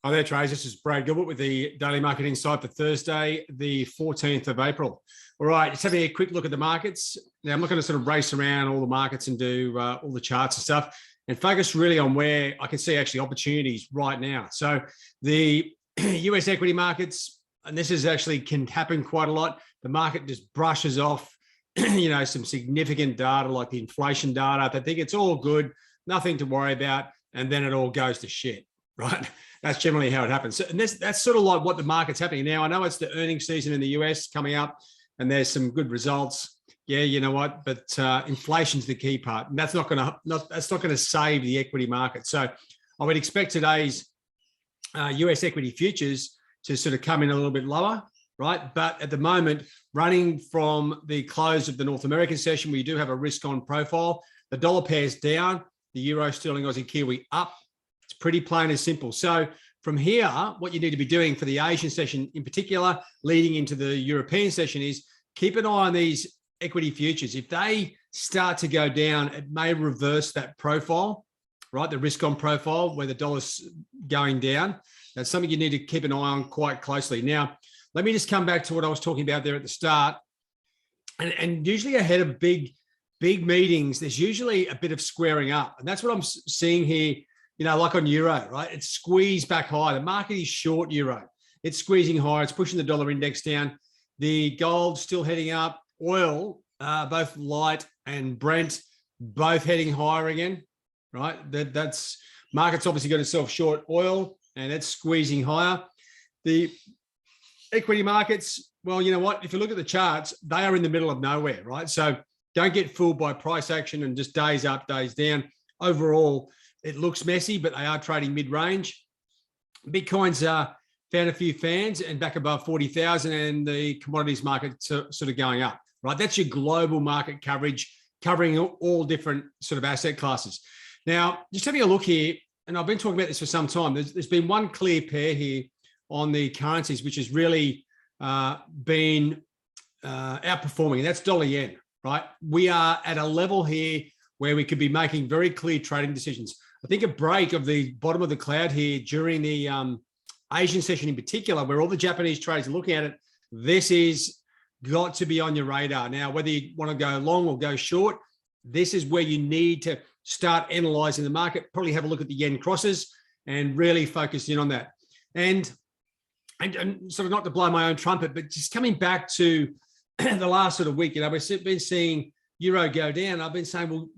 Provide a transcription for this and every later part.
Hi there, traders. This is Brad Gilbert with the Daily Market Insight for Thursday, the 14th of April. All right, just having a quick look at the markets. Now, I'm not going to sort of race around all the markets and do all the charts and stuff, and focus really on where I can see actually opportunities right now. So the US equity markets, and this is actually can happen quite a lot. The market just brushes off, some significant data like the inflation data. They think it's all good, nothing to worry about, and then it all goes to shit. Right. That's generally how it happens. So, and that's sort of like what the market's happening now. I know it's the earnings season in the US coming up and there's some good results. Yeah, you know what? But inflation's the key part. And that's not going to save the equity market. So I would expect today's US equity futures to sort of come in a little bit lower, right? But at the moment, running from the close of the North American session, we do have a risk on profile. The dollar pair's down, the euro, sterling, Aussie, Kiwi up. It's pretty plain and simple. So from here, what you need to be doing for the Asian session in particular, leading into the European session, is keep an eye on these equity futures. If they start to go down, it may reverse that profile, right? The risk on profile where the dollar's going down. That's something you need to keep an eye on quite closely. Now, let me just come back to what I was talking about there at the start. And usually ahead of big meetings, there's usually a bit of squaring up. And that's what I'm seeing here. Like on euro, right? It's squeezed back high. The market is short euro. It's squeezing higher. It's pushing the dollar index down. The gold still heading up. Oil, both light and Brent, both heading higher again, right? That's market's obviously got itself short oil and it's squeezing higher. The equity markets, well, you know what? If you look at the charts, they are in the middle of nowhere, right? So don't get fooled by price action and just days up, days down. Overall, it looks messy, but they are trading mid-range. Bitcoin's found a few fans and back above 40,000, and the commodities market sort of going up, right? That's your global market coverage, covering all different sort of asset classes. Now, just having a look here, and I've been talking about this for some time, there's been one clear pair here on the currencies, which has really been outperforming, and that's dollar yen, right? We are at a level here where we could be making very clear trading decisions. I think a break of the bottom of the cloud here during the Asian session in particular, where all the Japanese traders are looking at it, this is got to be on your radar. Now, whether you want to go long or go short, this is where you need to start analyzing the market, probably have a look at the yen crosses and really focus in on that. And sort of not to blow my own trumpet, but just coming back to the last sort of week, we've been seeing euro go down. I've been saying, well,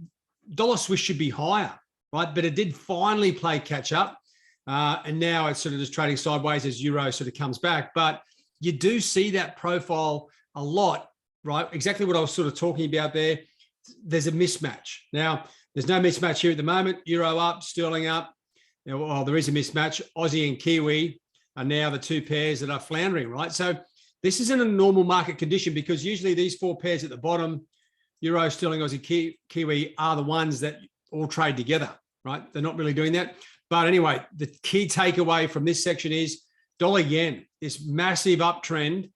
dollar Swiss should be higher, right? But it did finally play catch up. And now it's sort of just trading sideways as euro sort of comes back. But you do see that profile a lot, right? Exactly what I was sort of talking about there. There's a mismatch. Now, there's no mismatch here at the moment. Euro up, sterling up. Well, there is a mismatch. Aussie and Kiwi are now the two pairs that are floundering, right? So this isn't a normal market condition, because usually these four pairs at the bottom, euro, sterling, Aussie, Kiwi, are the ones that all trade together, right? They're not really doing that. But anyway, the key takeaway from this section is dollar yen, this massive uptrend.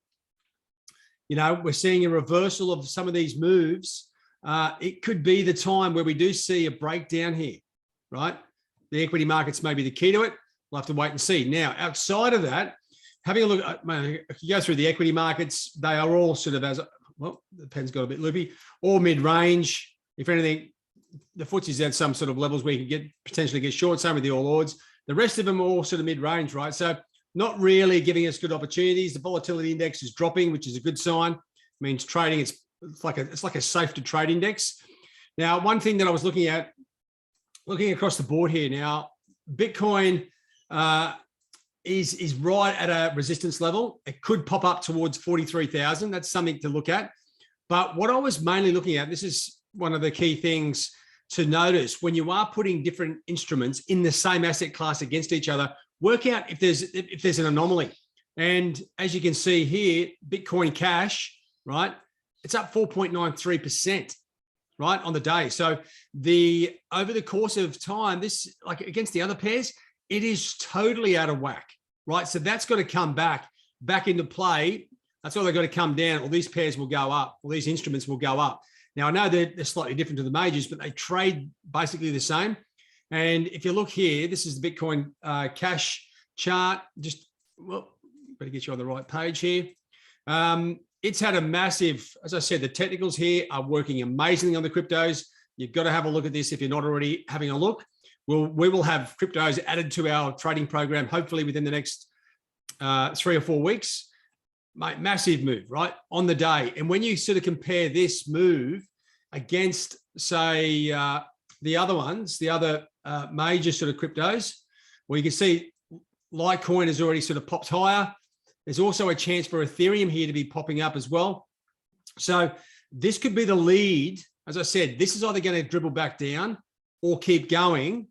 We're seeing a reversal of some of these moves. It could be the time where we do see a breakdown here, right? The equity markets may be the key to it. We'll have to wait and see. Now, outside of that, having a look, if you go through the equity markets, they are all sort of well, the pen's got a bit loopy, or mid-range. If anything, the FTSE's at some sort of levels where you can potentially get short, same with the All Ords. The rest of them are all sort of mid-range, right? So not really giving us good opportunities. The volatility index is dropping, which is a good sign. It means trading, it's like a safe to trade index. Now, one thing that I was looking across the board here now, Bitcoin is right at a resistance level. It could pop up towards 43,000. That's something to look at. But what I was mainly looking at, this is one of the key things to notice when you are putting different instruments in the same asset class against each other, work out if there's an anomaly. And as you can see here, Bitcoin Cash, right? It's up 4.93%, right, on the day. So over the course of time, this, like against the other pairs, it is totally out of whack, right? So that's got to come back into play. That's all they've got to come down, or these pairs will go up, or these instruments will go up. Now, I know they're slightly different to the majors, but they trade basically the same. And if you look here, this is the Bitcoin Cash chart, just, well, better get you on the right page here. It's had a massive, as I said, the technicals here are working amazingly on the cryptos. You've got to have a look at this if you're not already having a look. We will have cryptos added to our trading program, hopefully within the next 3 or 4 weeks. Mate, massive move, right, on the day. And when you sort of compare this move against, say, the other ones, the other major sort of cryptos, well, you can see Litecoin has already sort of popped higher. There's also a chance for Ethereum here to be popping up as well. So this could be the lead. As I said, this is either going to dribble back down or keep going.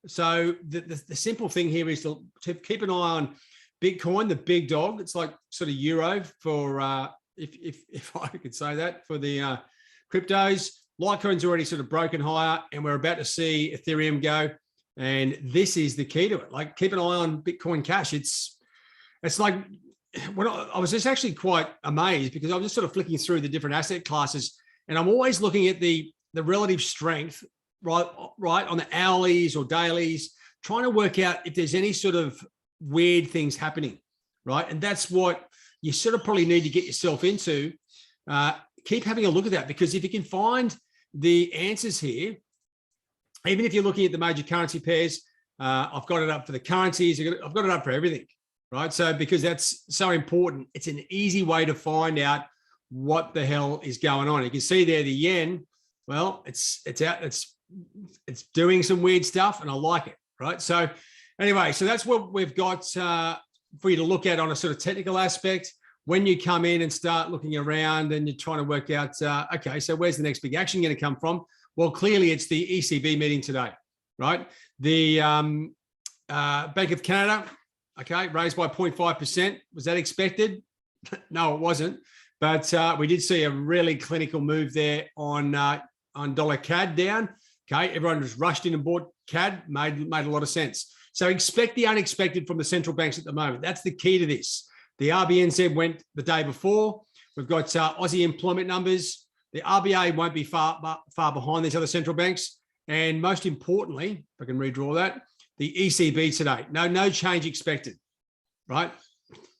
So the simple thing here is to keep an eye on Bitcoin, the big dog. It's like sort of euro for, if I could say that, for the cryptos. Litecoin's already sort of broken higher, and we're about to see Ethereum go. And this is the key to it. Like, keep an eye on Bitcoin Cash. It's like, when I was just actually quite amazed, because I'm just sort of flicking through the different asset classes, and I'm always looking at the relative strength, right, on the hourlies or dailies, trying to work out if there's any sort of weird things happening, right? And that's what you sort of probably need to get yourself into. Keep having a look at that, because if you can find the answers here, even if you're looking at the major currency pairs, I've got it up for the currencies, I've got it up for everything, right? So, because that's so important, it's an easy way to find out what the hell is going on. You can see there the yen, well, it's doing some weird stuff, and I like it, right? So anyway, so that's what we've got for you to look at on a sort of technical aspect. When you come in and start looking around and you're trying to work out, okay, so where's the next big action going to come from? Well, clearly it's the ECB meeting today, right? The Bank of Canada, okay, raised by 0.5%. Was that expected? No, it wasn't. But we did see a really clinical move there on dollar CAD down. Okay, everyone just rushed in and bought CAD, made a lot of sense. So expect the unexpected from the central banks at the moment. That's the key to this. The RBNZ went the day before. We've got Aussie employment numbers. The RBA won't be far behind these other central banks. And most importantly, if I can redraw that, the ECB today. No change expected, right?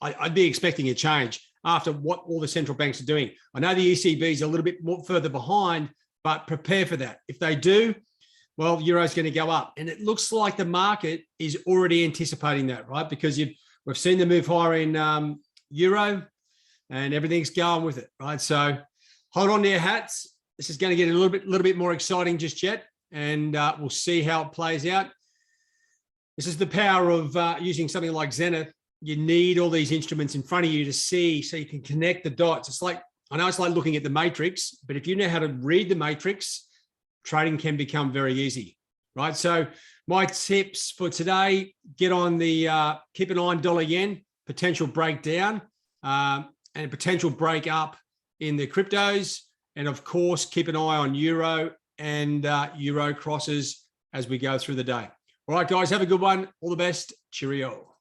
I'd be expecting a change after what all the central banks are doing. I know the ECB is a little bit more further behind, but prepare for that. If they do, well, euro's going to go up. And it looks like the market is already anticipating that, right? Because we've seen the move higher in euro, and everything's going with it, right? So hold on to your hats. This is going to get a little bit more exciting just yet, and we'll see how it plays out. This is the power of using something like Zenith. You need all these instruments in front of you to see, so you can connect the dots. It's like, I know it's like looking at the matrix, but if you know how to read the matrix, trading can become very easy, right? So my tips for today: get on the, keep an eye on dollar yen, potential breakdown, and a potential break up in the cryptos. And of course, keep an eye on euro and euro crosses as we go through the day. All right, guys, have a good one. All the best. Cheerio.